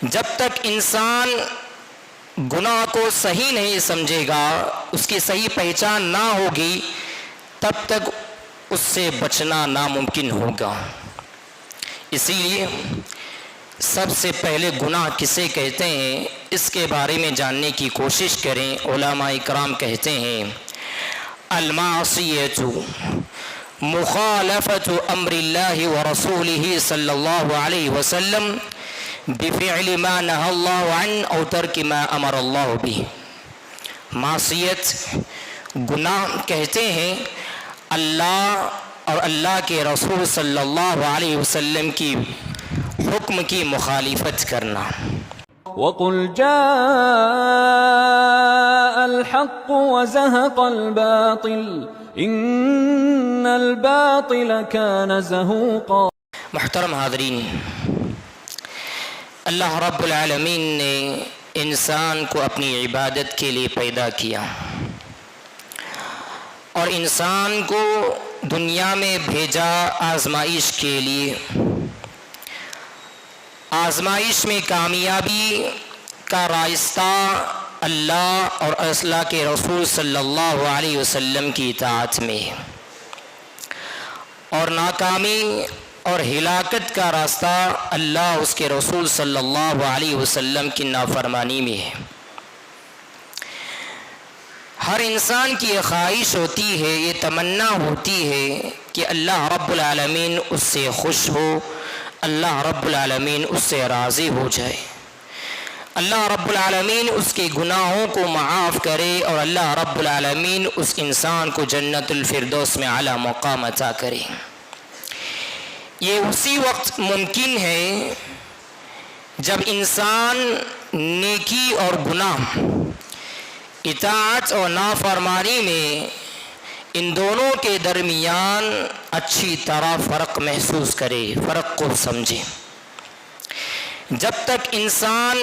جب تک انسان گناہ کو صحیح نہیں سمجھے گا، اس کی صحیح پہچان نہ ہوگی، تب تک اس سے بچنا ناممکن ہوگا۔ اسی لیے سب سے پہلے گناہ کسے کہتے ہیں اس کے بارے میں جاننے کی کوشش کریں۔ علماء اکرام کہتے ہیں المعصیۃ مخالفت امر اللہ ورسولہ صلی اللہ علیہ وسلم بفعل ما نہى اللہ عنہ او ترک ما امر اللہ بہ۔ معصیت، گناہ کہتے ہیں اللہ اور اللہ کے رسول صلی اللہ علیہ وسلم کی حکم کی مخالفت کرنا۔ وَقُلْ جَاءَ الْحَقُّ وَزَهَقَ الْبَاطِلُ إِنَّ الْبَاطِلَ كَانَ زَهُوقًا۔ محترم حاضرین، اللہ رب العالمین نے انسان کو اپنی عبادت کے لیے پیدا کیا اور انسان کو دنیا میں بھیجا آزمائش کے لیے۔ آزمائش میں کامیابی کا راستہ اللہ اور اللہ کے رسول صلی اللہ علیہ وسلم کی اطاعت میں ہے، اور ناکامی اور ہلاکت کا راستہ اللہ اس کے رسول صلی اللہ علیہ وسلم کی نافرمانی میں ہے۔ ہر انسان کی یہ خواہش ہوتی ہے، یہ تمنا ہوتی ہے کہ اللہ رب العالمین اس سے خوش ہو، اللہ رب العالمین اس سے راضی ہو جائے، اللہ رب العالمین اس کے گناہوں کو معاف کرے، اور اللہ رب العالمین اس انسان کو جنت الفردوس میں اعلیٰ مقام عطا کرے۔ یہ اسی وقت ممکن ہے جب انسان نیکی اور گناہ، اطاعت اور نافرمانی میں، ان دونوں کے درمیان اچھی طرح فرق محسوس کرے، فرق کو سمجھے۔ جب تک انسان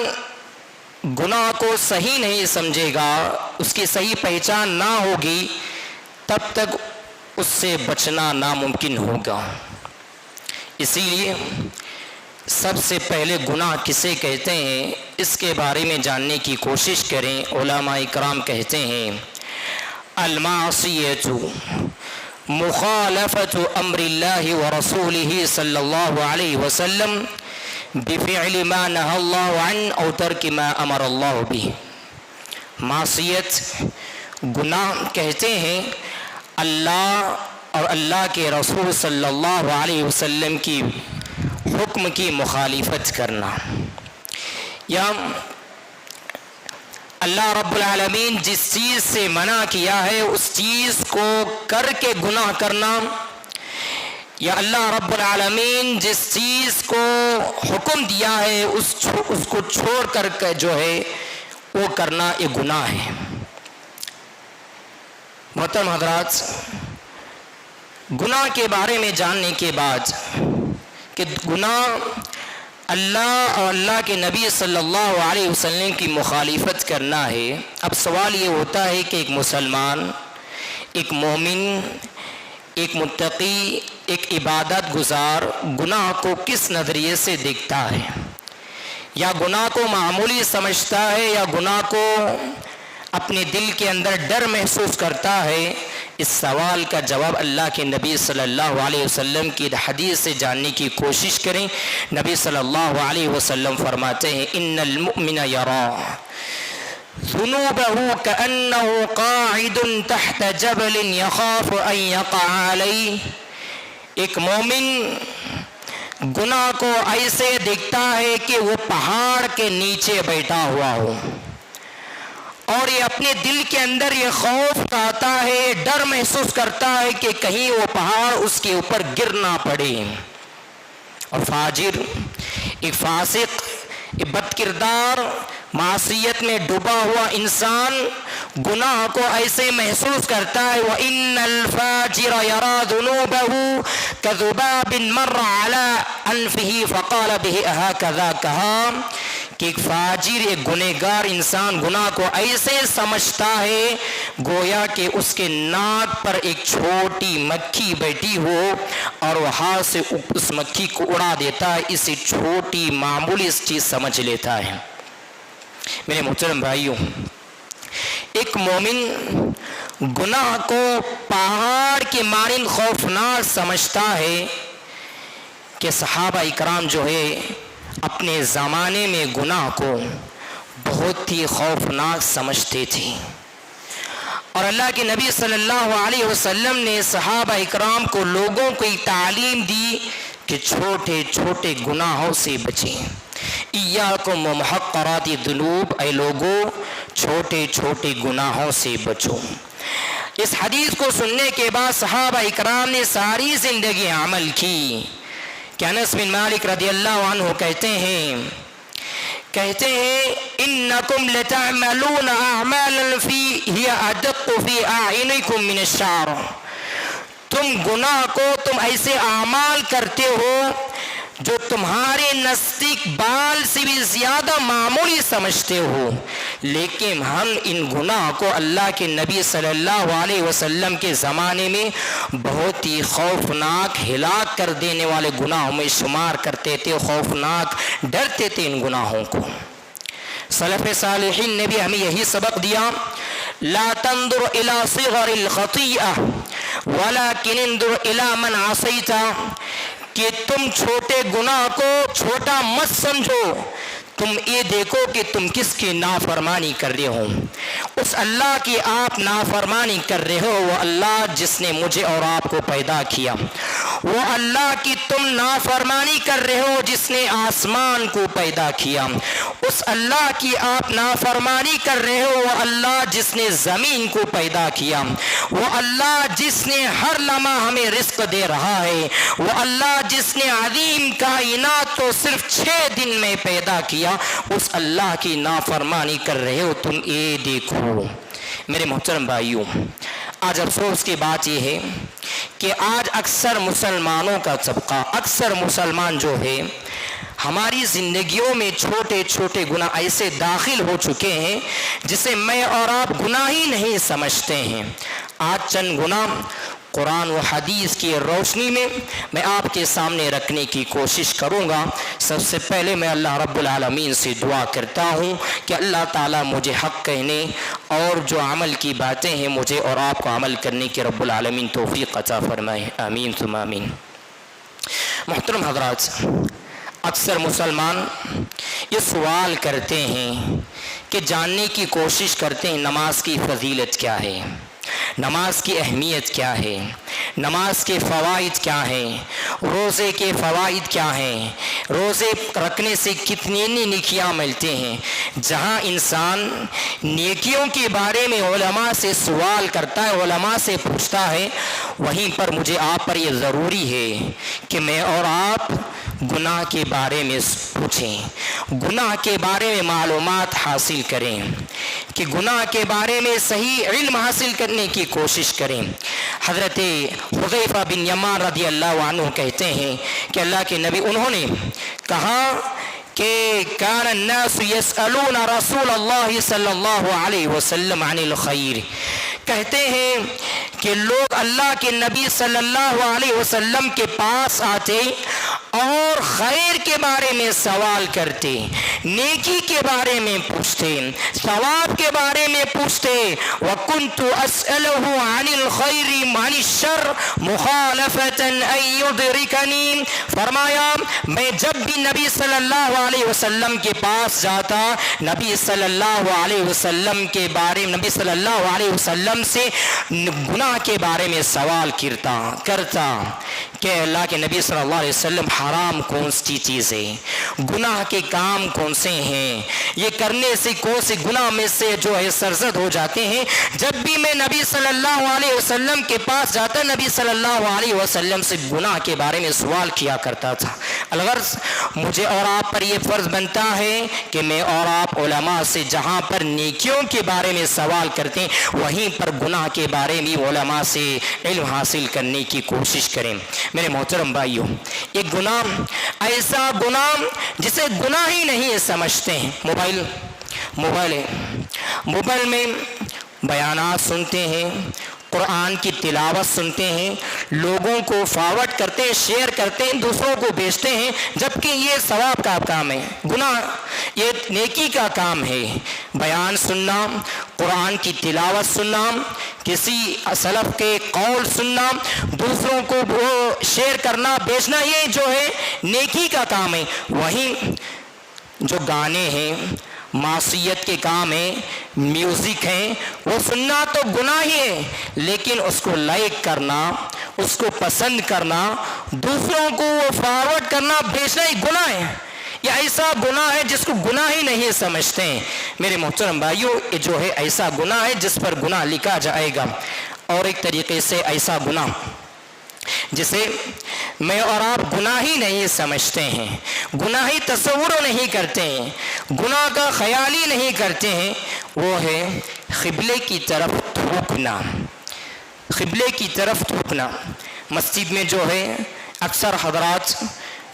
گناہ کو صحیح نہیں سمجھے گا، اس کی صحیح پہچان نہ ہوگی، تب تک اس سے بچنا ناممکن ہوگا۔ اسی لیے سب سے پہلے گناہ کسے کہتے ہیں اس کے بارے میں جاننے کی کوشش کریں۔ علماء اکرام کہتے ہیں المعصیۃ مخالفت امر اللہ ورسولہ صلی اللہ علیہ وسلم بفعل ما نہى اللہ عنہ او ترک ما امر اللہ بہ۔ معصیت، گناہ کہتے ہیں اللہ اور اللہ کے رسول صلی اللہ علیہ وسلم کی حکم کی مخالفت کرنا، یا اللہ رب العالمین جس چیز سے منع کیا ہے اس چیز کو کر کے گناہ کرنا، یا اللہ رب العالمین جس چیز کو حکم دیا ہے اس کو چھوڑ کر کے جو ہے وہ کرنا، یہ گناہ ہے۔ محترم حضرات، گناہ کے بارے میں جاننے کے بعد کہ گناہ اللہ اور اللہ کے نبی صلی اللہ علیہ وسلم کی مخالفت کرنا ہے، اب سوال یہ ہوتا ہے کہ ایک مسلمان، ایک مومن، ایک متقی، ایک عبادت گزار گناہ کو کس نظریے سے دیکھتا ہے؟ یا گناہ کو معمولی سمجھتا ہے، یا گناہ کو اپنے دل کے اندر ڈر محسوس کرتا ہے؟ اس سوال کا جواب اللہ کے نبی صلی اللہ علیہ وسلم کی حدیث سے جاننے کی کوشش کریں۔ نبی صلی اللہ علیہ وسلم فرماتے ہیں ان المؤمن یرا ذنوبه كأنه قاعد تحت جبل يخاف ان يقع عليه۔ ایک مومن گناہ کو ایسے دیکھتا ہے کہ وہ پہاڑ کے نیچے بیٹھا ہوا ہو، اور یہ اپنے دل کے اندر یہ خوف آتا ہے، ڈر محسوس کرتا ہے کہ کہیں وہ پہاڑ اس کے اوپر گر نہ پڑے۔ اور فاجر، ایک فاسق، ایک بد کردار، معصیت میں ڈوبا ہوا انسان گناہ کو ایسے محسوس کرتا ہے وَإِنَّ الْفَاجِرَ يَرَى ذُنُوبَهُ كَذُبَابٍ مَرَّ عَلَىٰ أَنفِهِ فَقَالَ بِهِ أَهَكَذَا، کہا کہ ایک فاجر، ایک گنہگار انسان گناہ کو ایسے سمجھتا ہے گویا کہ اس کے ناک پر ایک چھوٹی مکھی بیٹھی ہو اور وہ ہاتھ سے اس مکھی کو اڑا دیتا ہے، اسے چھوٹی معمولی چیز سمجھ لیتا ہے۔ میرے محترم بھائیوں، ایک مومن گناہ کو پہاڑ کے مانند خوفناک سمجھتا ہے کہ صحابہ اکرام جو ہے اپنے زمانے میں گناہ کو بہت ہی خوفناک سمجھتے تھے، اور اللہ کے نبی صلی اللہ علیہ وسلم نے صحابہ اکرام کو لوگوں کو تعلیم دی کہ چھوٹے چھوٹے گناہوں سے بچیں۔ ایاکم ومحقرات الذنوب، اے لوگوں چھوٹے چھوٹے گناہوں سے بچو۔ اس حدیث کو سننے کے بعد صحابہ اکرام نے ساری زندگی عمل کی کہ انس بن مالک رضی اللہ عنہ کہتے ہیں انکم لتعملون اعمالا ہی ادق فی اعینکم من الشعر، تم گناہ کو تم ایسے اعمال کرتے ہو جو تمہارے نزدیک بال سے بھی زیادہ معمولی سمجھتے ہو، لیکن ہم ان گناہ کو اللہ کے نبی صلی اللہ علیہ وسلم کے زمانے میں بہت ہی خوفناک، ہلاک کر دینے والے گناہوں میں شمار کرتے تھے، خوفناک ڈرتے تھے ان گناہوں کو۔ سلف صالحین نے بھی ہمیں یہی سبق دیا، لا تنظر الى صغر الخطیئہ ولکن انظر الى من عصیت، کہ تم چھوٹے گناہ کو چھوٹا مت سمجھو، تم یہ دیکھو کہ تم کس کی نافرمانی کر رہے ہو۔ اس اللہ کی آپ نافرمانی کر رہے ہو، وہ اللہ جس نے مجھے اور آپ کو پیدا کیا، وہ اللہ کی تم نافرمانی کر رہے ہو جس نے آسمان کو پیدا کیا، اس اللہ کی آپ نافرمانی کر رہے ہو، وہ اللہ جس نے زمین کو پیدا کیا، وہ اللہ جس نے ہر لمحہ ہمیں رزق دے رہا ہے، وہ اللہ جس نے عظیم کائنات کو صرف 6 دن میں پیدا کیا، اس اللہ کی نافرمانی کر رہے ہو تم، یہ دیکھو۔ میرے محترم بھائیوں، آج افسوس کی بات یہ ہے کہ آج اکثر مسلمانوں کا طبقہ، اکثر مسلمان جو ہے ہماری زندگیوں میں چھوٹے چھوٹے گناہ ایسے داخل ہو چکے ہیں جسے میں اور آپ گناہ ہی نہیں سمجھتے ہیں۔ آج چند گناہ قرآن و حدیث کی روشنی میں میں آپ کے سامنے رکھنے کی کوشش کروں گا۔ سب سے پہلے میں اللہ رب العالمین سے دعا کرتا ہوں کہ اللہ تعالیٰ مجھے حق کہنے اور جو عمل کی باتیں ہیں مجھے اور آپ کو عمل کرنے کی رب العالمین توفیق عطا فرمائے، آمین ثم آمین۔ محترم حضرات، اکثر مسلمان یہ سوال کرتے ہیں کہ جاننے کی کوشش کرتے ہیں نماز کی فضیلت کیا ہے، نماز کی اہمیت کیا ہے، نماز کے فوائد کیا ہیں، روزے کے فوائد کیا ہیں، روزے رکھنے سے کتنی نیکیاں ملتے ہیں۔ جہاں انسان نیکیوں کے بارے میں علماء سے سوال کرتا ہے، علماء سے پوچھتا ہے، وہیں پر مجھے آپ پر یہ ضروری ہے کہ میں اور آپ گناہ کے بارے میں پوچھیں، گناہ کے بارے میں معلومات حاصل کریں، کہ گناہ کے بارے میں صحیح علم حاصل کرنے کی کوشش کریں۔ حضرت حذیفہ بن یمان رضی اللہ عنہ کہتے ہیں کہ اللہ کے نبی انہوں نے کہا کہ کان الناس یسألون رسول اللہ صلی اللہ علیہ وسلم عن الخیر، کہتے ہیں کہ لوگ اللہ کے نبی صلی اللہ علیہ وسلم کے پاس آتے اور خیر کے بارے میں سوال کرتے، نیکی کے بارے میں پوچھتے، ثواب کے بارے میں پوچھتے۔ وَكُنْتُ أَسْأَلُهُ عَنِ الْخَيْرِ عَنِ الشَّرِّ مُخَالَفَةً أَن يُدْرِكَنِي، فرمایا میں جب بھی نبی صلی اللہ علیہ وسلم کے پاس جاتا، نبی صلی اللہ علیہ وسلم کے بارے میں، نبی صلی اللہ علیہ وسلم سے گناہ کے بارے میں سوال کرتا کہ اللہ کے نبی صلی اللہ علیہ وسلم حرام کون سی چیز ہے، گناہ کے کام کون سے ہیں، یہ کرنے سے کون سے گناہ میں سے جو ہے سرزد ہو جاتے ہیں۔ جب بھی میں نبی صلی اللہ علیہ وسلم کے پاس جاتا، نبی صلی اللہ علیہ وسلم سے گناہ کے بارے میں سوال کیا کرتا تھا۔ الغرض مجھے اور آپ پر یہ فرض بنتا ہے کہ میں اور آپ علماء سے جہاں پر نیکیوں کے بارے میں سوال کرتے ہیں وہیں پر گناہ کے بارے میں علماء سے علم حاصل کرنے کی کوشش کریں۔ میرے محترم بھائیوں، ایک گناہ، ایسا گناہ جسے گناہ ہی نہیں سمجھتے ہیں، موبائل میں بیانات سنتے ہیں، قرآن کی تلاوت سنتے ہیں، لوگوں کو فارورڈ کرتے ہیں، شیئر کرتے ہیں، دوسروں کو بھیجتے ہیں، جبکہ یہ ثواب کا کام ہے، گناہ یہ نیکی کا کام ہے۔ بیان سننا، قرآن کی تلاوت سننا، کسی سلف کے قول سننا، دوسروں کو وہ شیئر کرنا، بھیجنا، یہ جو ہے نیکی کا کام ہے۔ وہیں جو گانے ہیں، معصیت کے کام ہیں، میوزک ہیں، وہ سننا تو گناہ ہی ہے، لیکن اس کو لائک کرنا، اس کو پسند کرنا، دوسروں کو وہ فارورڈ کرنا، بھیجنا ہی گناہ ہے۔ یہ ایسا گناہ ہے جس کو گناہ ہی نہیں سمجھتے ہیں۔ میرے محترم بھائیوں، یہ جو ہے ایسا گناہ ہے جس پر گناہ لکھا جائے گا۔ اور ایک طریقے سے ایسا گناہ جسے میں اور آپ گناہ ہی نہیں سمجھتے ہیں، گناہ ہی تصور نہیں کرتے ہیں، گناہ کا خیال ہی نہیں کرتے ہیں، وہ ہے قبلے کی طرف تھوکنا۔ قبلے کی طرف تھوکنا مسجد میں جو ہے اکثر حضرات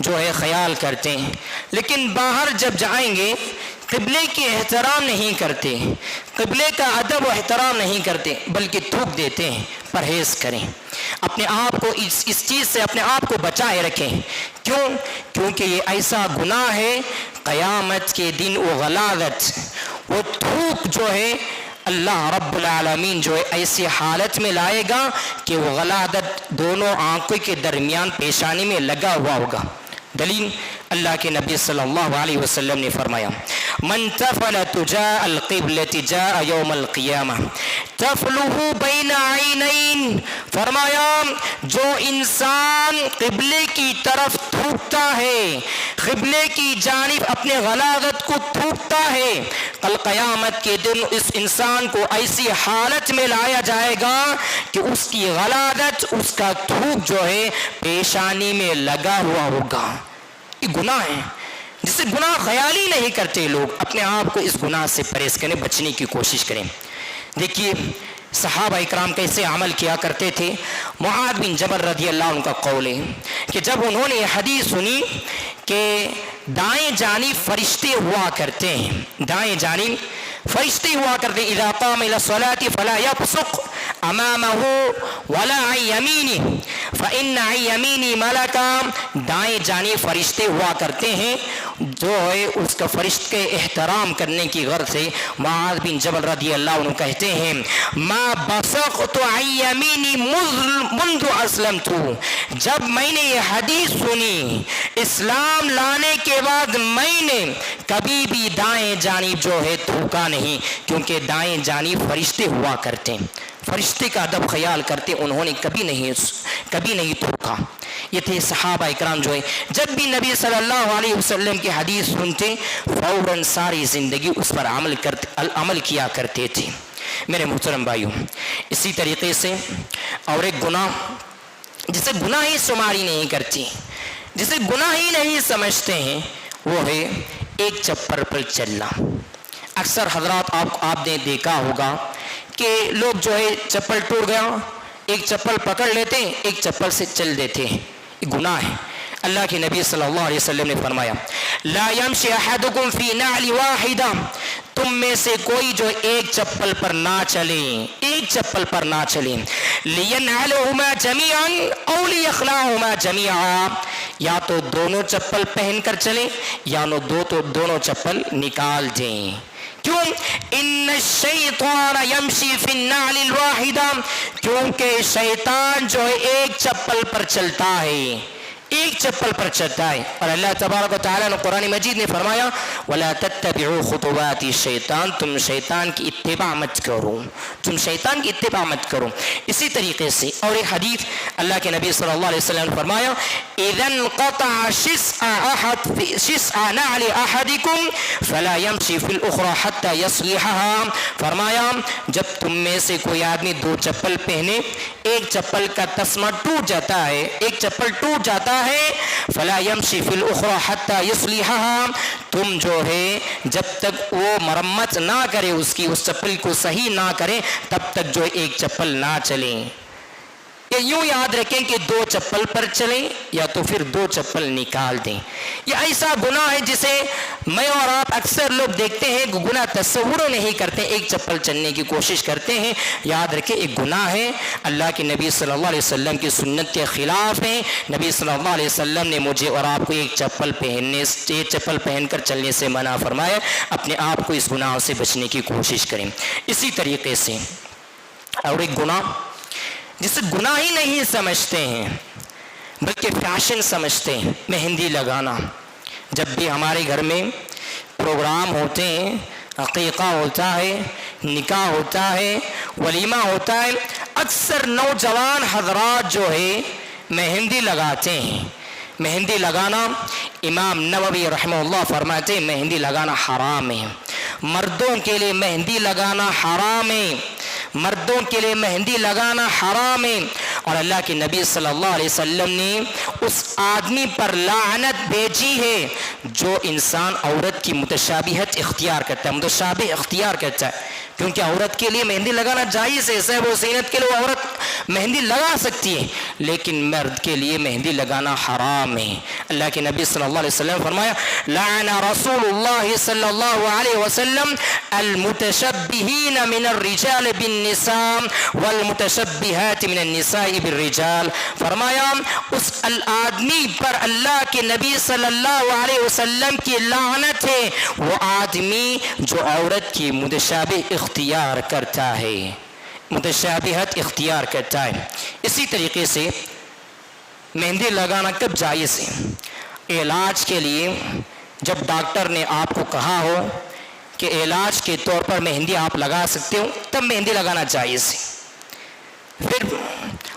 جو ہے خیال کرتے ہیں، لیکن باہر جب جائیں گے قبلے کی احترام نہیں کرتے، قبلے کا ادب و احترام نہیں کرتے، بلکہ تھوک دیتے ہیں۔ پرہیز کریں، اپنے آپ کو اس چیز سے اپنے آپ کو بچائے رکھیں۔ کیونکہ یہ ایسا گناہ ہے، قیامت کے دن وہ غلاظت، وہ تھوک جو ہے اللہ رب العالمین جو ہے ایسی حالت میں لائے گا کہ وہ غلاظت دونوں آنکھوں کے درمیان پیشانی میں لگا ہوا ہوگا۔ دلیل اللہ کے نبی صلی اللہ علیہ وسلم نے فرمایا، من تفل تجاء القبلة جاء یوم القیامہ تفلہ بین عینین، فرمایا جو انسان قبلے کی طرف تھوکتا ہے، قبلے کی جانب اپنے غلاظت کو تھوکتا ہے، کل قیامت کے دن اس انسان کو ایسی حالت میں لایا جائے گا کہ اس کی غلاظت، اس کا تھوک جو ہے پیشانی میں لگا ہوا ہوگا۔ یہ گناہ ہے جسے گناہ خیال ہی نہیں کرتے لوگ۔ اپنے آپ کو اس گناہ سے پرہیز کریں، بچنے کی کوشش کریں۔ دیکھیے صحابہ اکرام کیسے عمل کیا کرتے تھے۔ معاذ بن جبل رضی اللہ عنہ کا قول ہے کہ جب انہوں نے یہ حدیث سنی کہ دائیں جانب فرشتے ہوا کرتے ہیں، دائیں جانب فرشتے ہوا کرتے ہیں، اذا قام الى الصلاة فلا يبصق امامه ولا عن يمينه فان عن يمينه ملكا، دائیں جانب فرشتے ہوا کرتے ہیں، جو ہے اس کا فرشت کے احترام کرنے کی غرض سے معاذ بن جبل رضی اللہ عنہ کہتے ہیں، ما بصقت عن يميني منذ اسلمت، جب میں نے یہ حدیث سنی اسلام لانے کے بعد میں نے کبھی بھی دائیں جانب جو ہے تھوکا نہیں، کیونکہ دائیں جانب فرشتے ہوا کرتے ہیں، فرشتے کا ادب خیال کرتے، انہوں نے کبھی نہیں تھوکا۔ یہ تھے صحابہ اکرام جو ہے جب بھی نبی صلی اللہ علیہ وسلم کی حدیث سنتے فوراً ساری زندگی اس پر عمل کیا کرتے تھے۔ میرے محترم بھائیوں، اسی طریقے سے اور ایک گناہ جسے گناہ ہی شماری نہیں کرتی، جسے گناہ ہی نہیں سمجھتے ہیں، وہ ہے ایک چپل پر چلنا۔ اکثر حضرات آپ نے دیکھا ہوگا کہ لوگ جو ہے چپل ٹوٹ گیا، ایک چپل پکڑ لیتے ہیں، ایک چپل سے چل دیتے ہیں، یہ گناہ ہے۔ اللہ کے نبی صلی اللہ علیہ وسلم نے فرمایا، لا یمشی احدکم فی نعل واحدہ، تم میں سے کوئی جو ایک چپل پر نہ چلے، ایک چپل پر نہ چلے، لینعلہما جمیعا او لیخلعہما جمیعا، یا تو دونوں چپل پہن کر چلیں یا دونوں چپل نکال دیں۔ کیوں؟ ان الشیطان یمشی فی النعل الواحدہ، کیونکہ شیطان جو ہے ایک چپل پر چلتا ہے، ایک چپل پر چلتا ہے۔ اور اللہ تبارک و تعالیٰ نے قرآن مجید نے فرمایا، وَلَا تَتَّبِعُوا خُطُوَاتِ الشَّيْطَانِ، تم شیطان کی اتباع مت کرو، تم شیطان کی اتباع مت کرو۔ اسی طریقے سے اور ایک حدیث اللہ کے نبی صلی اللہ علیہ وسلم نے فرمایا، اِذَا انْقَطَعَ شِسْعَ نَعْلِ أَحَدِكُمْ فَلَا يَمْشِي فِي الْأُخْرَى حَتَّى يَصْلِحَهَا، فرمایا جب تم میں سے کوئی آدمی دو چپل پہنے، ایک چپل کا تسمہ ٹوٹ جاتا ہے، ایک چپل ٹوٹ جاتا ہے فلا یمشی فی الاخری حتی یصلحھا، تم جو ہے جب تک وہ مرمت نہ کرے اس کی، اس چپل کو صحیح نہ کرے تب تک جو ایک چپل نہ چلیں. یہ یوں یاد رکھیں کہ دو چپل پر چلیں یا تو پھر دو چپل نکال دیں. یہ ایسا گناہ ہے جسے میں اور آپ اکثر لوگ دیکھتے ہیں کہ گناہ تصور نہیں کرتے، ایک چپل چلنے کی کوشش کرتے ہیں. یاد رکھیں ایک گناہ ہے، اللہ کے نبی صلی اللہ علیہ وسلم کی سنت کے خلاف ہے. نبی صلی اللہ علیہ وسلم نے مجھے اور آپ کو ایک چپل پہن کر چلنے سے منع فرمایا. اپنے آپ کو اس گناہ سے بچنے کی کوشش کریں. اسی طریقے سے اور ایک گناہ جسے گناہ ہی نہیں سمجھتے ہیں بلکہ فیشن سمجھتے ہیں، مہندی لگانا. جب بھی ہمارے گھر میں پروگرام ہوتے ہیں، عقیقہ ہوتا ہے، نکاح ہوتا ہے، ولیمہ ہوتا ہے، اکثر نوجوان حضرات جو ہے مہندی لگاتے ہیں. مہندی لگانا امام نووی رحمہ اللہ فرماتے ہیں مہندی لگانا حرام ہے. مردوں کے لیے مہندی لگانا حرام ہے، مردوں کے لیے مہندی لگانا حرام ہے. اور اللہ کے نبی صلی اللہ علیہ وسلم نے اس آدمی پر لعنت بھیجی ہے جو انسان عورت کی متشابہت اختیار کرتا ہے، متشابہ اختیار کرتا ہے. کیونکہ عورت کے لیے مہندی لگانا جائز ہے، صحیح و زینت کے لیے عورت مہندی لگا سکتی ہے، لیکن مرد کے لیے مہندی لگانا حرام ہے. اللہ کے نبی صلی اللہ علیہ وسلم فرمایا لعن رسول اللہ صلی اللہ علیہ وسلم المتشبہین من الرجال بالنساء والمتشبہات من النساء بالرجال. فرمایا اس آدمی پر اللہ کے نبی صلی اللہ علیہ وسلم کی لعنت ہے، وہ آدمی جو عورت کی متشابہ اختیار کرتا ہے، متشابہت اختیار کرتا ہے. اسی طریقے سے مہندی لگانا کب جائز ہے؟ علاج کے لیے جب ڈاکٹر نے آپ کو کہا ہو کہ علاج کے طور پر مہندی آپ لگا سکتے ہو تب مہندی لگانا جائز ہے. پھر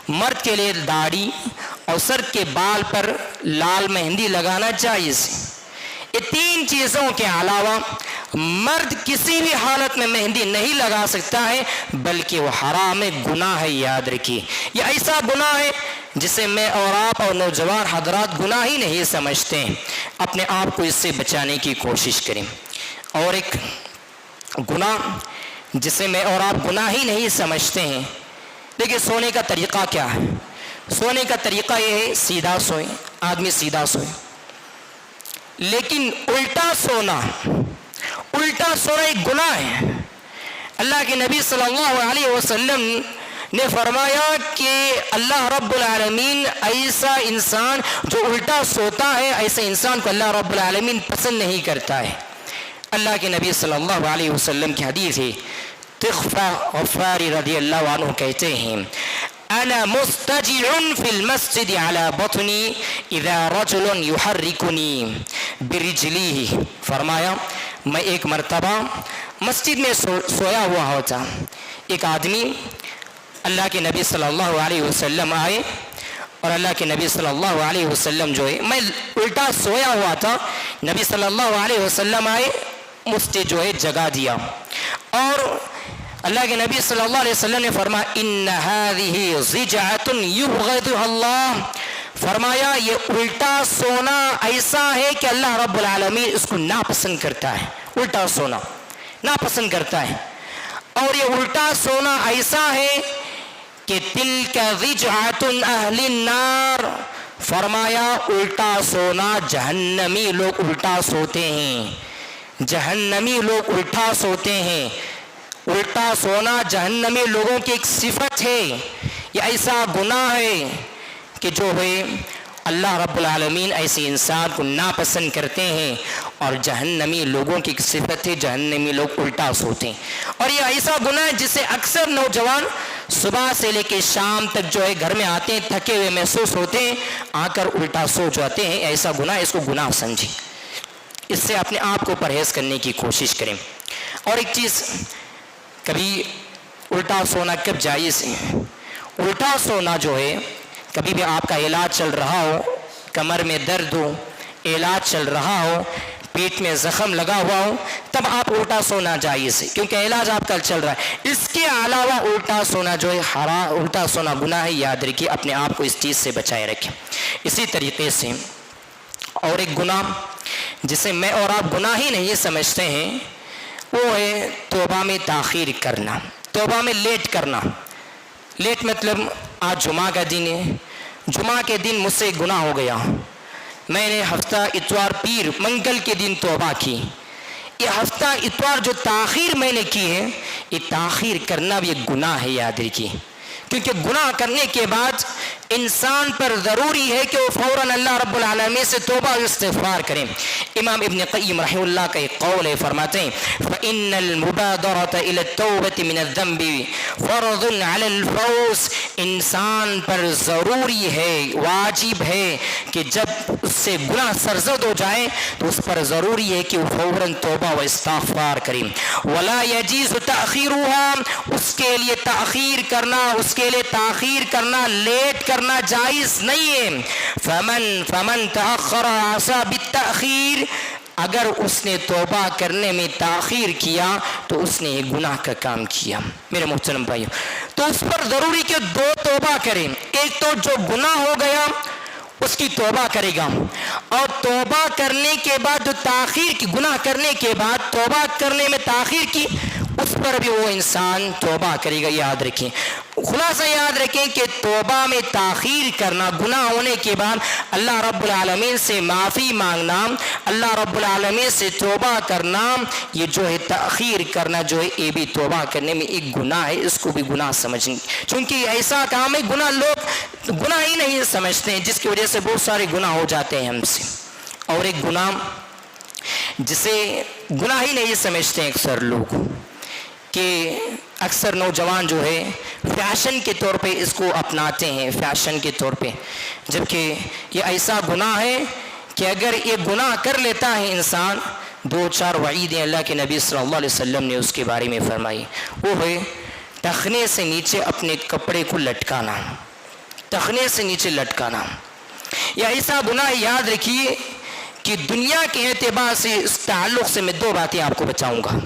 مرد کے لیے داڑھی اور سر کے بال پر لال مہندی لگانا جائز ہے. یہ تین چیزوں کے علاوہ مرد کسی بھی حالت میں مہندی نہیں لگا سکتا ہے، بلکہ وہ حرام ہے، گناہ ہے. یاد رکھیے یہ ایسا گناہ ہے جسے میں اور آپ اور نوجوان حضرات گناہ ہی نہیں سمجھتے ہیں. اپنے آپ کو اس سے بچانے کی کوشش کریں. اور ایک گناہ جسے میں اور آپ گناہ ہی نہیں سمجھتے ہیں، دیکھیے سونے کا طریقہ کیا ہے. سونے کا طریقہ یہ ہے سیدھا سوئیں، آدمی سیدھا سوئے، لیکن الٹا سونا ایک گناہ ہے. اللہ کے نبی صلی اللہ علیہ وسلم نے فرمایا کہ اللہ رب العالمین ایسا انسان جو الٹا سوتا ہے، ایسے انسان کو اللہ رب العالمین پسند نہیں کرتا ہے. اللہ کے نبی صلی اللہ علیہ وسلم کی حدیث ہے، تخفہ غفاری رضی اللہ عنہ کہتے ہیں انا مستجع فی المسجد علی بطنی اذا رجل یحرکنی برجلیہ. فرمایا میں ایک مرتبہ مسجد میں سویا ہوا ہوتا، ایک آدمی اللہ کے نبی صلی اللہ علیہ وسلم آئے اور اللہ کے نبی صلی اللہ علیہ وسلم جو ہے، میں الٹا سویا ہوا تھا، نبی صلی اللہ علیہ وسلم آئے، مجھے جو ہے جگا دیا اور اللہ کے نبی صلی اللہ علیہ وسلم نے فرمایا ان هذه ضجعۃ یبغضها اللہ. فرمایا یہ الٹا سونا ایسا ہے کہ اللہ رب العالمین اس کو ناپسند کرتا ہے. الٹا سونا ناپسند کرتا ہے. اور یہ الٹا سونا ایسا ہے کہ تلک ضجعۃ اہل النار. فرمایا الٹا سونا جہنمی لوگ الٹا سوتے ہیں، جہنمی لوگ الٹا سوتے ہیں. الٹا سونا جہنمی لوگوں کی ایک صفت ہے. یہ ایسا گناہ ہے کہ جو ہے اللہ رب العالمین ایسے انسان کو ناپسند کرتے ہیں اور جہنمی لوگوں کی ایک صفت ہے، جہنمی لوگ الٹا سوتے ہیں. اور یہ ایسا گناہ ہے جسے اکثر نوجوان صبح سے لے کے شام تک جو ہے گھر میں آتے ہیں، تھکے ہوئے محسوس ہوتے ہیں، آ کر الٹا سو جاتے ہیں. ایسا گناہ، اس کو گناہ سمجھیں، اس سے اپنے آپ کو پرہیز کرنے کی کوشش کریں. اور ایک چیز، کبھی الٹا سونا کب جائز ہے؟ الٹا سونا جو ہے کبھی بھی آپ کا علاج چل رہا ہو، کمر میں درد ہو، علاج چل رہا ہو، پیٹ میں زخم لگا ہوا ہو تب آپ الٹا سونا جائز ہے کیونکہ علاج آپ کا چل رہا ہے. اس کے علاوہ الٹا سونا جو ہے الٹا سونا گناہ ہے. یاد رکھیے اپنے آپ کو اس چیز سے بچائے رکھیں. اسی طریقے سے اور ایک گناہ جسے میں اور آپ گناہ ہی نہیں سمجھتے ہیں وہ ہے توبہ میں تاخیر کرنا. توبہ میں لیٹ کرنا. لیٹ مطلب آج جمعہ کا دن ہے, جمعہ کے دن مجھ سے گناہ ہو گیا, میں نے ہفتہ اتوار پیر منگل کے دن توبہ کی. یہ ہفتہ اتوار جو تاخیر میں نے کی ہے یہ تاخیر کرنا بھی ایک گناہ ہے. یاد رکھیے کیونکہ گناہ کرنے کے بعد انسان پر ضروری ہے کہ وہ فوراً اللہ رب العالمین سے توبہ و استغفار کریں. امام ابن قیم رحمہ اللہ کا ایک قول ہے, فرماتے ہیں فَإِنَّ الْمُبَادَرَةَ إِلَى التَّوْبَةِ مِنَ الذَّنْبِ فَرْضٌ عَلَى الْفَوْزِ. انسان پر ضروری ہے, واجب ہے کہ جب اس سے گناہ سرزد ہو جائے تو اس پر ضروری ہے کہ وہ فوراً توبہ و استغفار کریں. وَلَا يَجِيزُ تَأْخِيرُهَا. اس کے لیے تاخیر کرنا, اس کے لیے تاخیر کرنا, لیٹ کرنا جائز نہیں ہے. فمن تأخر عصا بالتأخیر. اگر اس نے توبہ کرنے میں تاخیر کیا تو اس نے ایک گناہ کا کام کیا. میرے محترم بھائیو, تو اس پر ضروری کہ دو توبہ کریں. ایک تو جو گناہ ہو گیا اس کی توبہ کرے گا, اور توبہ کرنے کے بعد جو تاخیر کی, گناہ کرنے کے بعد توبہ کرنے میں تاخیر کی, اس پر بھی وہ انسان توبہ کرے گا. یاد رکھیں, خلاصہ یاد رکھیں کہ توبہ میں تاخیر کرنا, گناہ ہونے کے بعد اللہ رب العالمین سے معافی مانگنا, اللہ رب العالمین سے توبہ کرنا, یہ جو ہے تاخیر کرنا جو ہے یہ بھی توبہ کرنے میں ایک گناہ ہے. اس کو بھی گناہ سمجھیں, چونکہ ایسا کام ہے گناہ لوگ گناہ ہی نہیں سمجھتے ہیں, جس کی وجہ سے بہت سارے گناہ ہو جاتے ہیں ہم سے. اور ایک گناہ جسے گناہ ہی نہیں سمجھتے ہیں اکثر لوگ, کہ اکثر نوجوان جو ہے فیشن کے طور پہ اس کو اپناتے ہیں, فیشن کے طور پہ, جبکہ یہ ایسا گناہ ہے کہ اگر یہ گناہ کر لیتا ہے انسان, دو چار وعیدیں اللہ کے نبی صلی اللہ علیہ وسلم نے اس کے بارے میں فرمائی. وہ ہے ٹخنے سے نیچے اپنے کپڑے کو لٹکانا, ٹخنے سے نیچے لٹکانا. یہ ایسا گناہ, یاد رکھیے کہ دنیا کے اعتبار سے اس تعلق سے میں دو باتیں آپ کو بتاؤں گا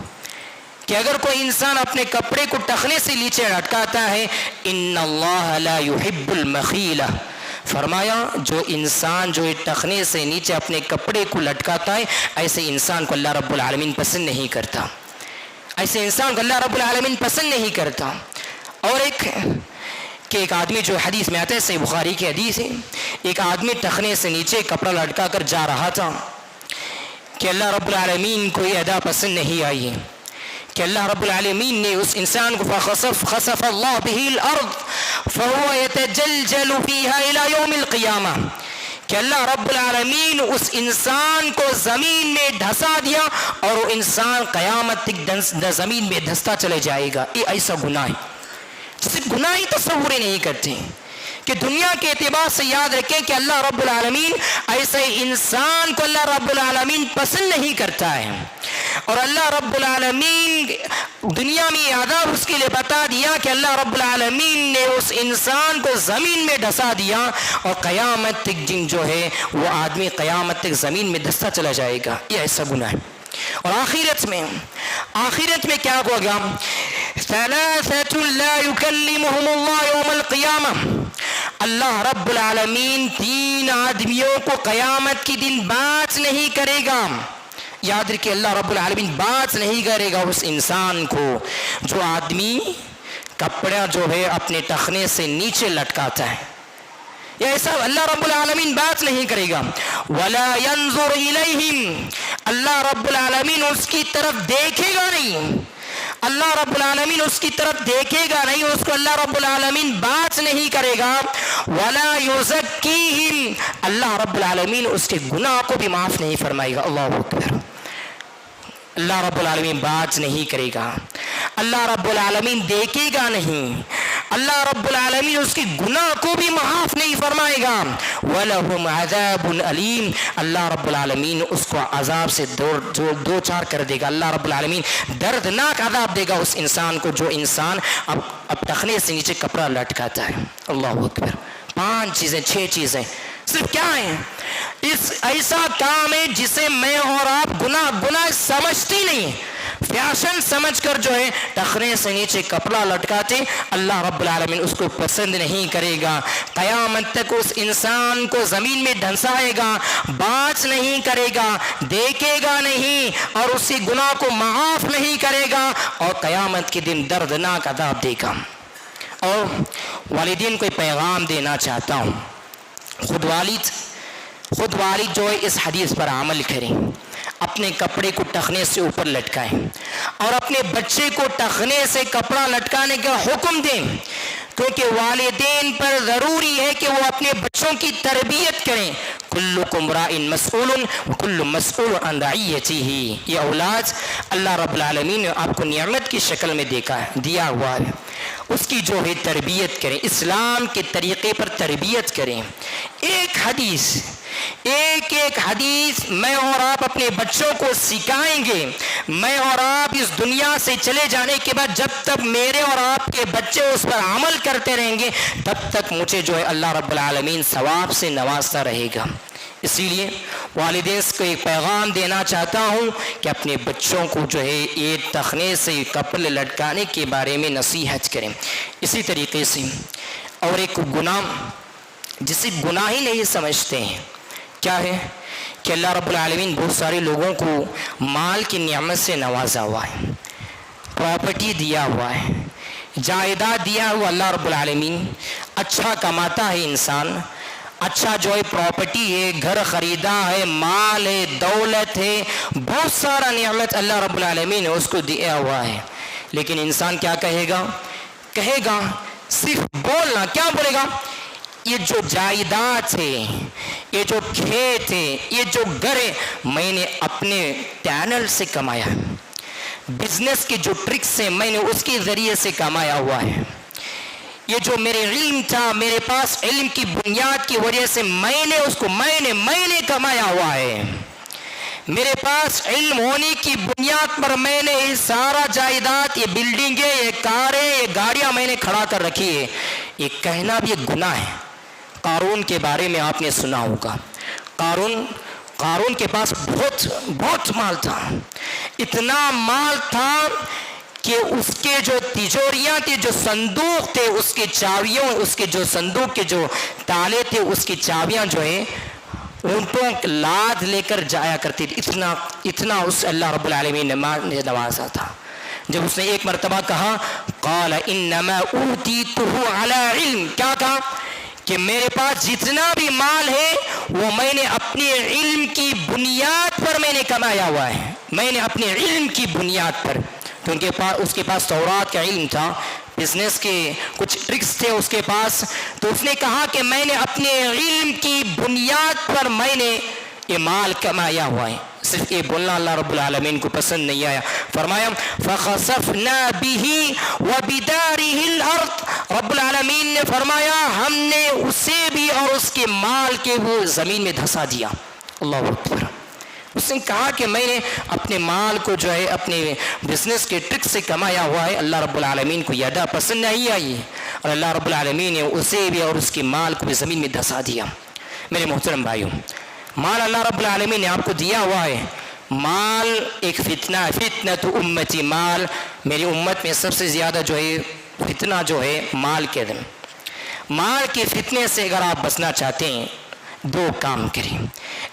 کہ اگر کوئی انسان اپنے کپڑے کو ٹخنے سے نیچے لٹکاتا ہے, ان اللہ لا يحب المخیلہ, فرمایا جو انسان جو ٹخنے سے نیچے اپنے کپڑے کو لٹکاتا ہے ایسے انسان کو اللہ رب العالمین پسند نہیں کرتا, ایسے انسان کو اللہ رب العالمین پسند نہیں کرتا. اور ایک آدمی جو حدیث میں آتا ہے, صحیح بخاری کی حدیث ہے, ایک آدمی ٹخنے سے نیچے کپڑا لٹکا کر جا رہا تھا کہ اللہ رب العالمین کو یہ ادا پسند نہیں آئی کہ اللہ رب العالمین نے اس انسان کو خسف اللہ به الارض فهو يتجلجل فيها الى يوم القیامہ, کہ اللہ رب العالمین اس انسان کو زمین میں دھسا دیا اور وہ انسان قیامت تک زمین میں دھستا چلے جائے گا. یہ ایسا گناہ ہے جسے گناہ ہی تصور ہی نہیں کرتے کہ دنیا کے اعتبار سے. یاد رکھیں کہ اللہ رب العالمین ایسے انسان کو اللہ رب العالمین پسند نہیں کرتا ہے, اور اللہ رب العالمین دنیا میں عذاب اس کے لیے بتا دیا کہ اللہ رب العالمین نے اس انسان کو زمین میں دھسا دیا اور قیامت تک جن جو ہے وہ آدمی قیامت تک زمین میں دھستا چلا جائے گا. یہ ایسا گناہ ہے. اور آخرت میں کیا ہوگا, ثلاثة لا يكلمهم الله يوم القيامة, اللہ رب العالمین 3 آدمیوں کو قیامت کے دن بات نہیں کرے گا. یاد رکھیں اللہ رب العالمین بات نہیں کرے گا اس انسان کو جو آدمی کپڑا جو ہے اپنے ٹخنے سے نیچے لٹکاتا ہے. یہ ایسا اللہ رب العالمین بات نہیں کرے گا. ولا ينظر إليهم, اللہ رب العالمین اس کی طرف دیکھے گا نہیں, اللہ رب العالمین اس کی طرف دیکھے گا نہیں, اس کو اللہ رب العالمین بات نہیں کرے گا. ولا يزكيهم, اللہ رب العالمین اس کے گناہ کو بھی معاف نہیں فرمائے گا. اللہ اکبر. اللہ رب العالمین بات نہیں کرے گا, اللہ رب العالمین دیکھے گا نہیں, اللہ رب العالمین اس کی گناہ کو بھی معاف نہیں فرمائے گا. وَلَهُمْ عَذَابٌ أَلِيمٌ, اللہ رب العالمین اس کو عذاب سے دو چار کر دے گا. اللہ رب العالمین دردناک عذاب دے گا اس انسان کو جو انسان اب ٹخنے سے نیچے کپڑا لٹکاتا ہے. اللہ اکبر. 5 چیزیں 6 چیزیں صرف کیا ہے؟ اس ایسا کام ہے جسے میں اور آپ گناہ سمجھتی نہیں، فیشن سمجھ کر جو ہے ٹخنے سے نیچے کپڑا لٹکاتے، اللہ رب العالمین اس کو پسند نہیں کرے گا، قیامت تک اس انسان کو زمین میں دھنسائے گا، بات نہیں کرے گا، دیکھے گا نہیں، اور اسی گناہ کو معاف نہیں کرے گا، اور قیامت کے دن دردناک عذاب دے گا۔ اور والدین کو پیغام دینا چاہتا ہوں، خود والد جو ہے اس حدیث پر عمل کریں، اپنے کپڑے کو ٹخنے سے اوپر لٹکائیں اور اپنے بچے کو ٹخنے سے کپڑا لٹکانے کا حکم دیں، کیونکہ والدین پر ضروری ہے کہ وہ اپنے بچوں کی تربیت کریں۔ کلکم راء مسئول وکل مسئول عن رعیتہ، یہ اولاد اللہ رب العالمین نے آپ کو نعمت کی شکل میں دیا ہوا ہے، اس کی جو ہے تربیت کریں، اسلام کے طریقے پر تربیت کریں۔ ایک حدیث میں اور آپ اپنے بچوں کو سکھائیں گے، میں اور آپ اس دنیا سے چلے جانے کے بعد جب تک میرے اور آپ کے بچے اس پر عمل کرتے رہیں گے تب تک مجھے جو ہے اللہ رب العالمین ثواب سے نوازتا رہے گا۔ اسی لیے والدین کو ایک پیغام دینا چاہتا ہوں کہ اپنے بچوں کو جو ہے یہ ٹخنے سے کپڑے لٹکانے کے بارے میں نصیحت کریں۔ اسی طریقے سے اور ایک گناہ جسے گناہ ہی نہیں سمجھتے ہیں، کیا ہے کہ اللہ رب العالمین بہت سارے لوگوں کو مال کی نعمت سے نوازا ہوا ہے، پراپرٹی دیا ہوا ہے، جائیداد دیا ہوا اللہ رب العالمین، اچھا کماتا ہے انسان، اچھا جو ہے پراپرٹی ہے، گھر خریدا ہے، مال ہے، دولت ہے، بہت سارا نعمت اللہ رب العالمین نے اس کو دیا ہوا ہے، لیکن انسان کیا کہے گا صرف بولنا، کیا بولے گا؟ یہ جو جائیداد ہے، یہ جو کھیت ہے، یہ جو گھر ہے، میں نے اپنے ٹینل سے کمایا ہے، بزنس کے جو ٹرکس ہیں میں نے اس کے ذریعے سے کمایا ہوا ہے، یہ جو میرے علم تھا، میرے پاس علم کی بنیاد کی وجہ سے میں نے اس کو میں نے کمایا ہوا ہے، میرے پاس علم ہونے کی بنیاد پر میں نے یہ سارا جائیداد، یہ بلڈنگیں، یہ کاریں، یہ گاڑیاں میں نے کھڑا کر رکھی ہے۔ یہ کہنا بھی ایک گناہ ہے۔ قارون کے بارے میں آپ نے سنا ہوگا، قارون کے پاس بہت مال تھا، اتنا مال تھا کہ اس کے جو تجوریاں تھے، جو صندوق تھے، اس کے چابیوں، اس کے جو صندوق کے جو تالے تھے، اس کی چابیاں جو ہے اونٹوں لاد لے کر جایا کرتی تھی، اتنا اس اللہ رب العالمین نے نوازا تھا۔ جب اس نے ایک مرتبہ کہا قال انما اوتیتہ علی علم، کیا کہا کہ میرے پاس جتنا بھی مال ہے وہ میں نے اپنے علم کی بنیاد پر میں نے کمایا ہوا ہے، میں نے اپنے علم کی بنیاد پر، کیونکہ اس کے پاس تورات کا علم تھا، بزنس کے کچھ ٹرکس تھے اس کے پاس، تو اس نے کہا کہ میں نے اپنے علم کی بنیاد پر میں نے یہ مال کمایا ہوا ہے۔ صرف یہ بولنا اللہ رب العالمین کو پسند نہیں آیا، فرمایا فَخَسَفْنَا بِهِ وَبِدَارِهِ الْأَرْضِ، رب العالمین نے فرمایا ہم نے اسے بھی اور اس کے مال کے وہ زمین میں دھسا دیا۔ اللہ اکبر۔ اس نے کہا کہ میں نے اپنے مال کو جو ہے اپنے بزنس کے ٹرک سے کمایا ہوا ہے، اللہ رب العالمین کو یہ ادا پسند نہیں آئی، اور اللہ رب العالمین نے اسے بھی اور اس کے مال کو بھی زمین میں دھسا دیا۔ میرے محترم بھائیوں، مال اللہ رب العالمین نے آپ کو دیا ہوا ہے، مال ایک فتنہ امتی، مال میری امت میں سب سے زیادہ جو ہے فتنہ جو ہے مال کے دن، مال کے فتنے سے اگر آپ بچنا چاہتے ہیں دو کام کریں۔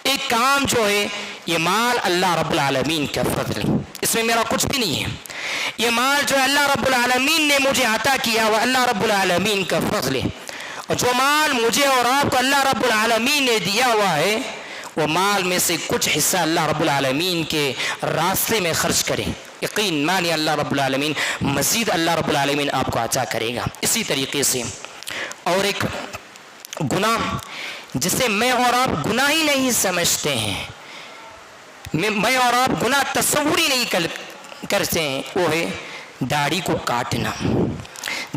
ایک کام جو ہے یہ مال اللہ رب العالمین کا فضل، اس میں میرا کچھ بھی نہیں ہے، یہ مال جو ہے اللہ رب العالمین نے مجھے عطا کیا ہوا، اللہ رب العالمین کا فضل ہے، اور جو مال مجھے اور آپ کو اللہ رب العالمین نے دیا ہوا ہے وہ مال میں سے کچھ حصہ اللہ رب العالمین کے راستے میں خرچ کریں، یقین مانی اللہ رب العالمین مزید اللہ رب العالمین آپ کو عطا کرے گا۔ اسی طریقے سے اور ایک گناہ جسے میں اور آپ گناہ ہی نہیں سمجھتے ہیں، میں اور آپ گناہ تصور ہی نہیں کرتے ہیں، وہ ہے داڑھی کو کاٹنا۔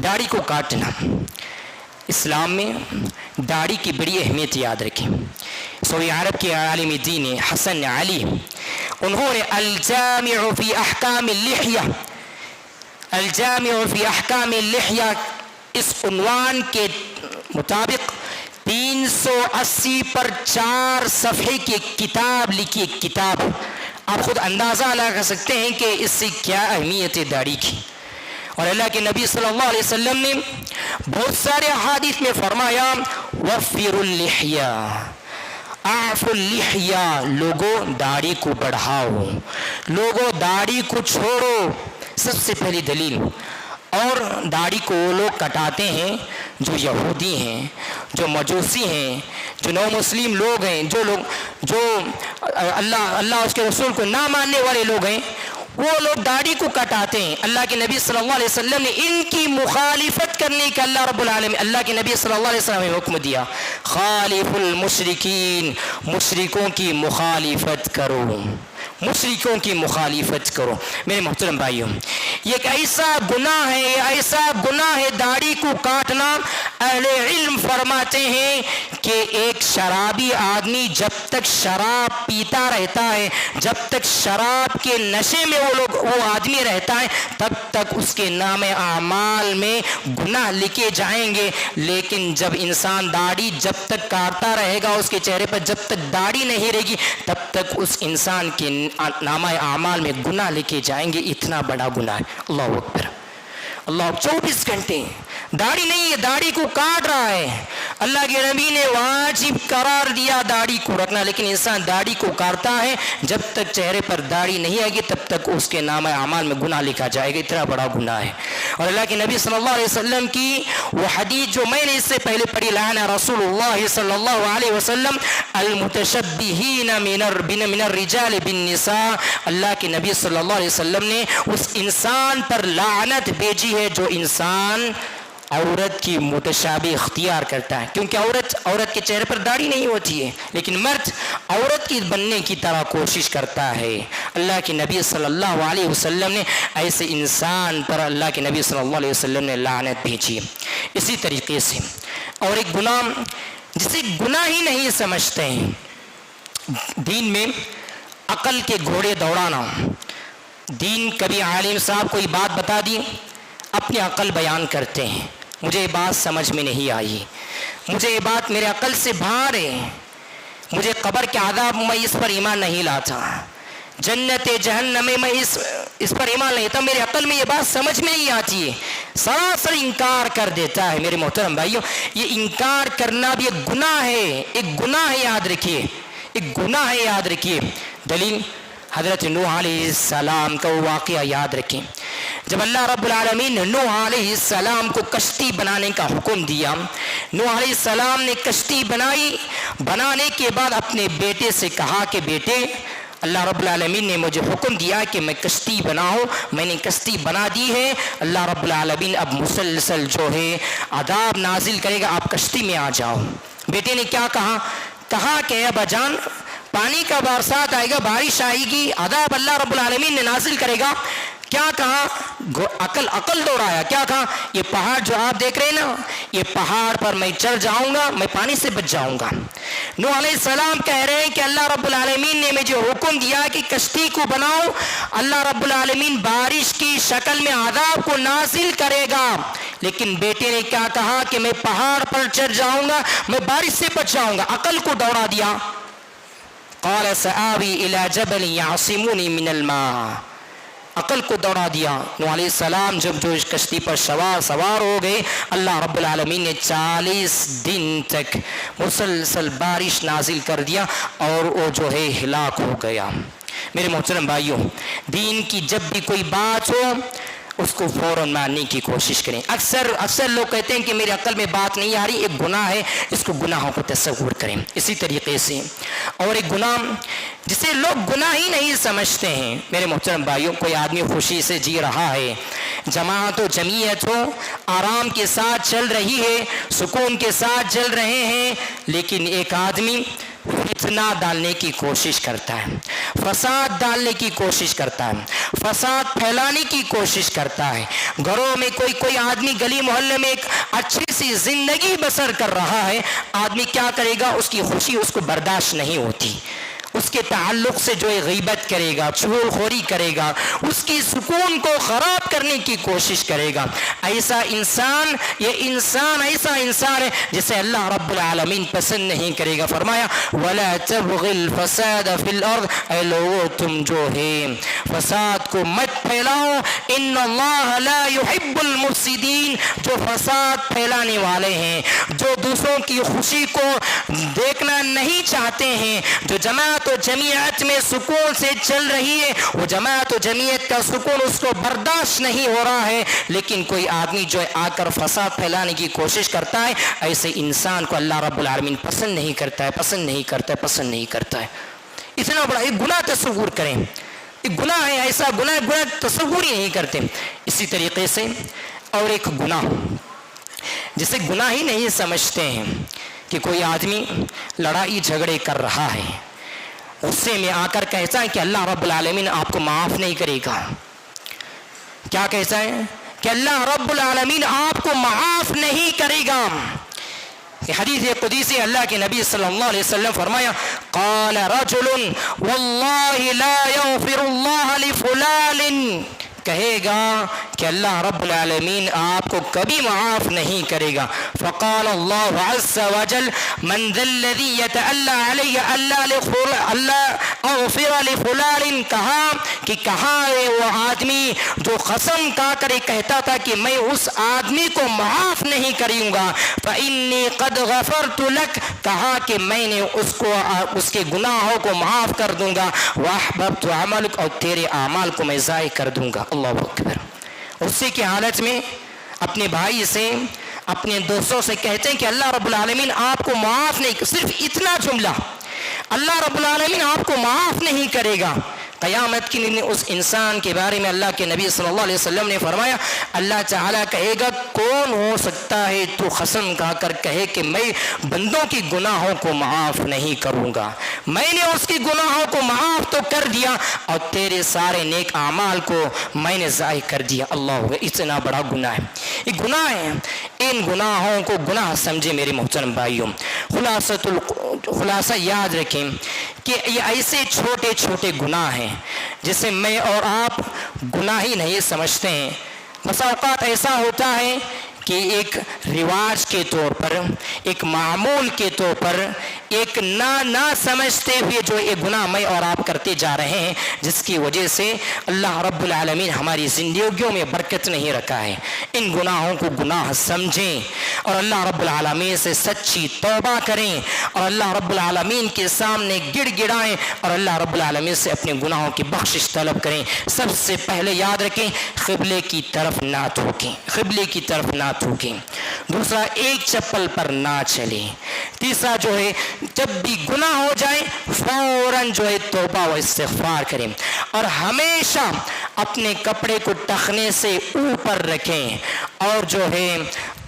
داڑھی کو کاٹنا اسلام میں داڑھی کی بڑی اہمیت یاد رکھیں۔ سعودی عرب کے عالم دین حسن علی انہوں نے الجامع فی احکام اللحیہ، الجامع فی احکام اللحیہ اس عنوان کے مطابق 300 180 پر 4 صفحے کی کتاب لکھی، ایک کتاب. آپ خود اندازہ لگا سکتے ہیں کہ اس سے کیا اہمیت ہے داڑھی کی. اور اللہ کے نبی صلی اللہ علیہ وسلم نے بہت سارے احادیث میں فرمایا وفر اللحیہ، اعفوا اللحیہ، لوگوں داڑھی کو بڑھاؤ، لوگوں داڑھی کو چھوڑو. سب سے پہلی دلیل. اور داڑھی کو وہ لوگ کٹاتے ہیں جو یہودی ہیں، جو مجوسی ہیں، جو نو مسلم لوگ ہیں، جو اللہ اس کے رسول کو نہ ماننے والے لوگ ہیں، وہ لوگ داڑھی کو کٹاتے ہیں. اللہ کے نبی صلی اللہ علیہ وسلم نے ان کی مخالفت کرنے کا اللہ کے نبی صلی اللہ علیہ وسلم نے حکم دیا، خالف المشرکین، مشرکوں کی مخالفت کرو، مشرکوں کی مخالفت کرو. میرے محترم بھائیوں، یہ ایک ایسا گناہ ہے داڑھی کو کاٹنا. اہل علم فرماتے ہیں کہ ایک شرابی آدمی جب تک شراب پیتا رہتا ہے، جب تک شراب کے نشے میں وہ آدمی رہتا ہے، تب تک اس کے نام اعمال میں گناہ لکھے جائیں گے. لیکن جب انسان داڑھی جب تک کاٹتا رہے گا، اس کے چہرے پر جب تک داڑھی نہیں رہے گی، تب تک اس انسان کے نامہ اعمال میں گناہ لکھے جائیں گے. اتنا بڑا گناہ ہے. اللہ اکبر. اللہ 24 گھنٹے داڑھی نہیں ہے، داڑھی کو کاٹ رہا ہے. اللہ کے نبی نے واجب قرار دیا داڑھی کو رکھنا، لیکن انسان داڑھی کو کاٹتا ہے. جب تک چہرے پر داڑھی نہیں آئے گی تب تک اس کے نامہ اعمال میں گناہ لکھا جائے گا. اتنا بڑا گناہ ہے. اور اللہ کے نبی صلی اللہ علیہ وسلم کی وہ حدیث جو میں نے اس سے پہلے پڑھی، لعن رسول اللہ صلی اللہ علیہ وسلم المتشبہین من الرجال بالنساء. اللہ کے نبی صلی اللہ علیہ وسلم نے اس انسان پر لعنت بھیجی ہے جو انسان عورت کی متشابہ اختیار کرتا ہے. کیونکہ عورت کے چہرے پر داڑھی نہیں ہوتی ہے، لیکن مرد عورت کی بننے کی طرح کوشش کرتا ہے. اللہ کے نبی صلی اللہ علیہ وسلم نے ایسے انسان پر اللہ کے نبی صلی اللہ علیہ وسلم نے لعنت بھیجی. اسی طریقے سے اور ایک گناہ جسے گناہ ہی نہیں سمجھتے ہیں دین میں، عقل کے گھوڑے دوڑانا. دین کبھی عالم صاحب کوئی بات بتا دی، اپنی عقل بیان کرتے ہیں، مجھے یہ بات سمجھ میں نہیں آئی، مجھے یہ بات میرے عقل سے باہر ہے، مجھے قبر کے عذاب میں اس پر ایمان نہیں لاتا، جنت جہنم میں اس پر ایمان نہیں تھا، میرے عقل میں یہ بات سمجھ میں نہیں آتی ہے. سراسر انکار کر دیتا ہے. میرے محترم بھائیوں، یہ انکار کرنا بھی ایک گناہ ہے، ایک گناہ ہے. یاد رکھیے، ایک گناہ ہے. یاد رکھیے. دلیل حضرت نوح علیہ السلام کا وہ واقعہ یاد رکھیں. جب اللہ رب العالمین نے نوح علیہ السلام کو کشتی بنانے کا حکم دیا، نوح علیہ السلام نے کشتی بنانے کے بعد اپنے بیٹے سے کہا کہ بیٹے، اللہ رب العالمین نے مجھے حکم دیا کہ میں کشتی بناؤں، میں نے کشتی بنا دی ہے. اللہ رب العالمین اب مسلسل جو ہے عذاب نازل کرے گا، آپ کشتی میں آ جاؤ. بیٹے نے کیا کہا کہ ابا جان، پانی کا برسات آئے گا، بارش آئے گی، عذاب اللہ رب العالمین نے نازل کرے گا. کیا کہا؟ عقل دوڑایا. کیا کہا؟ یہ پہاڑ جو آپ دیکھ رہے ہیں نا، یہ پہاڑ پر میں چڑھ جاؤں گا، میں پانی سے بچ جاؤں گا. نوح علیہ السلام کہہ رہے ہیں کہ اللہ رب العالمین نے مجھے حکم دیا کہ کشتی کو بناؤ، اللہ رب العالمین بارش کی شکل میں عذاب کو نازل کرے گا. لیکن بیٹے نے کیا کہا کہ میں پہاڑ پر چڑھ جاؤں گا، میں بارش سے بچ جاؤں گا. عقل کو دوڑا دیا. قال سآوی الی جبل یعصمونی من الماء. عقل کو دوڑا دیا. نوح علیہ السلام جب جو اس کشتی پر سوار ہو گئے، اللہ رب العالمین نے 40 دن تک مسلسل بارش نازل کر دیا اور وہ جو ہے ہلاک ہو گیا. میرے محترم بھائیوں، دین کی جب بھی کوئی بات ہو اس کو فوراً ماننے کی کوشش کریں. اکثر لوگ کہتے ہیں کہ میرے عقل میں بات نہیں آ رہی، ایک گناہ ہے، اس کو گناہوں کو تصور کریں. اسی طریقے سے اور ایک گناہ جسے لوگ گناہ ہی نہیں سمجھتے ہیں. میرے محترم بھائیوں، کوئی آدمی خوشی سے جی رہا ہے، جماعت و جمعیت ہو، آرام کے ساتھ چل رہی ہے، سکون کے ساتھ چل رہے ہیں، لیکن ایک آدمی فتنہ ڈالنے کی کوشش کرتا ہے، فساد ڈالنے کی کوشش کرتا ہے، فساد پھیلانے کی کوشش کرتا ہے. گھروں میں کوئی آدمی گلی محلے میں ایک اچھی سی زندگی بسر کر رہا ہے، آدمی کیا کرے گا؟ اس کی خوشی اس کو برداشت نہیں ہوتی، اس کے تعلق سے جو غیبت کرے گا، چغل خوری کرے گا، اس کی سکون کو خراب کرنے کی کوشش کرے گا، ایسا انسان، یہ انسان ایسا انسان ہے جسے اللہ رب العالمین پسند نہیں کرے گا۔ فرمایا وَلَا تَبْغِ الْفَسَادَ فِي الْأَرْضِ، اے لوگو تم جو ہے فساد کو مت پھیلاؤ، ان اللہ لا يحب المفسدین، جو فساد پھیلانے والے ہیں، جو دوسروں کی خوشی کو دیکھنا نہیں چاہتے ہیں، جو جماعت و جمعیت میں سکون سے چل رہی ہے، وہ جماعت و جمعیت کا سکون اس کو برداشت نہیں ہو رہا ہے، لیکن کوئی آدمی جو آ کر فساد پھیلانے کی کوشش کرتا ہے، ایسے انسان کو اللہ رب العالمین پسند نہیں کرتا ہے، پسند نہیں کرتا ہے، پسند نہیں کرتا ہے۔ اتنا بڑا ایک گناہ تصور کریں، ایک گناہ ہے، ایسا گناہ تصور ہی نہیں کرتے۔ اسی طریقے سے اور ایک گناہ جسے گناہ ہی نہیں سمجھتے ہیں کہ کوئی آدمی لڑائی جھگڑے کر رہا ہے، غصے میں آ کر کہتا ہے کہ اللہ رب العالمین آپ کو معاف نہیں کرے گا۔ کیا کہتا ہے کہ اللہ رب العالمین آپ کو معاف نہیں کرے گا۔ کہ حدیث قدسی اللہ کے نبی صلی اللہ علیہ وسلم فرمایا قال رجل واللہ لا یغفر اللہ لفلان، کہے گا کہ اللہ رب العالمین آپ کو کبھی معاف نہیں کرے گا۔ فقال اللہ عز وجل من ذا الذی یتألی علی اللہ اغفر لفلان، کہا کہ کہاں ہے وہ آدمی جو قسم کھا کر کہتا تھا کہ میں اس آدمی کو معاف نہیں کروں گا، فإنی قد غفرت لک، کہا کہ میں نے اس کے گناہوں کو معاف کر دوں گا، واحببت عملک، اور تیرے اعمال کو میں ضائع کر دوں گا۔ اللہ اکبر۔ غصے کی حالت میں اپنے بھائی سے، اپنے دوستوں سے کہتے ہیں کہ اللہ رب العالمین آپ کو معاف نہیں، صرف اتنا جملہ، اللہ رب العالمین آپ کو معاف نہیں کرے گا۔ قیامت کے دن اس انسان کے بارے میں اللہ کے نبی صلی اللہ علیہ وسلم نے فرمایا اللہ تعالیٰ کہے گا کون ہو سکتا ہے تو قسم کھا کر کہے کہ میں بندوں کی گناہوں کو معاف نہیں کروں گا، میں نے اس کی گناہوں کو معاف تو کر دیا اور تیرے سارے نیک اعمال کو میں نے ضائع کر دیا۔ اللہ، اتنا بڑا گناہ ہے، یہ گناہ ہے۔ ان گناہوں کو گناہ سمجھے میرے محترم بھائیوں۔ خلاصہ یاد رکھیں کہ یہ ایسے چھوٹے چھوٹے گناہ ہیں جسے میں اور آپ گناہ ہی نہیں سمجھتے ہیں۔ بس اوقات ایسا ہوتا ہے کہ ایک رواج کے طور پر، ایک معمول کے طور پر، ایک نہ سمجھتے ہوئے جو یہ گناہ میں اور آپ کرتے جا رہے ہیں، جس کی وجہ سے اللہ رب العالمین ہماری زندگیوں میں برکت نہیں رکھا ہے۔ ان گناہوں کو گناہ سمجھیں اور اللہ رب العالمین سے سچی توبہ کریں اور اللہ رب العالمین کے سامنے گڑ گڑائیں اور اللہ رب العالمین سے اپنے گناہوں کی بخشش طلب کریں۔ سب سے پہلے یاد رکھیں قبلے کی طرف نہ تھوکیں، قبلے کی طرف نہ تھوکیں۔ دوسرا، ایک چپل پر نہ چلیں۔ تیسرا جو ہے جب بھی گناہ ہو جائے فوراً جو ہے توبہ و استغفار کریں اور ہمیشہ اپنے کپڑے کو ٹخنے سے اوپر رکھیں، اور جو ہے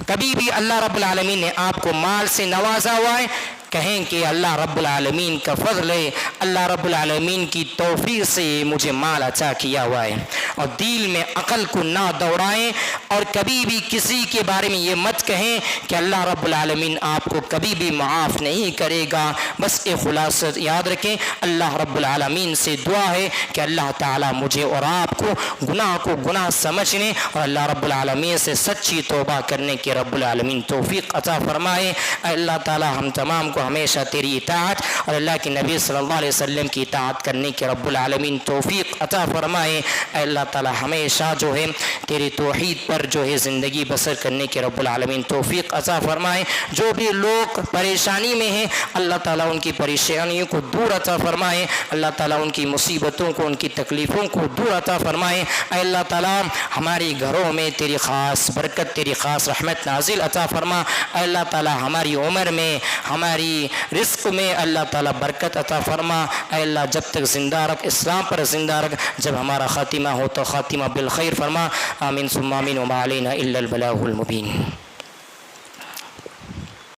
کبھی بھی اللہ رب العالمین نے آپ کو مال سے نوازا ہوا ہے کہیں کہ اللہ رب العالمین کا فضل ہے، اللہ رب العالمین کی توفیق سے مجھے مال عطا کیا ہوا ہے، اور دل میں عقل کو نہ دوڑائیں اور کبھی بھی کسی کے بارے میں یہ مت کہیں کہ اللہ رب العالمین آپ کو کبھی بھی معاف نہیں کرے گا۔ بس ایک خلاصہ یاد رکھیں، اللہ رب العالمین سے دعا ہے کہ اللہ تعالیٰ مجھے اور آپ کو گناہ سمجھنے اور اللہ رب العالمین سے سچی توبہ کرنے کے رب العالمین توفیق عطا فرمائے۔ اے اللہ تعالیٰ ہم تمام کو ہمیشہ تیری اطاعت اور اللہ کے نبی صلی اللہ علیہ وسلم کی اطاعت کرنے کے رب العالمین توفیق عطا فرمائے۔ اے اللہ تعالیٰ ہمیشہ جو ہے تیری توحید پر جو ہے زندگی بسر کرنے کے رب العالمین توفیق عطا فرمائے۔ جو بھی لوگ پریشانی میں ہیں اللہ تعالیٰ ان کی پریشانیوں کو دور عطا فرمائے، اللہ تعالیٰ ان کی مصیبتوں کو، ان کی تکلیفوں کو دور عطا فرمائے۔ اے اللہ تعالیٰ ہمارے گھروں میں تیری خاص برکت، تیری خاص رحمت نازل عطا فرما۔ اے اللہ تعالیٰ ہماری عمر میں، ہماری رزق میں اللہ تعالیٰ برکت عطا فرما۔ اے اللہ جب تک زندہ رکھ، اسلام پر زندہ رکھ، جب ہمارا خاتمہ ہو تو خاتمہ بالخیر فرما۔ آمین ثم آمین وما علینا الا البلاغ المبین۔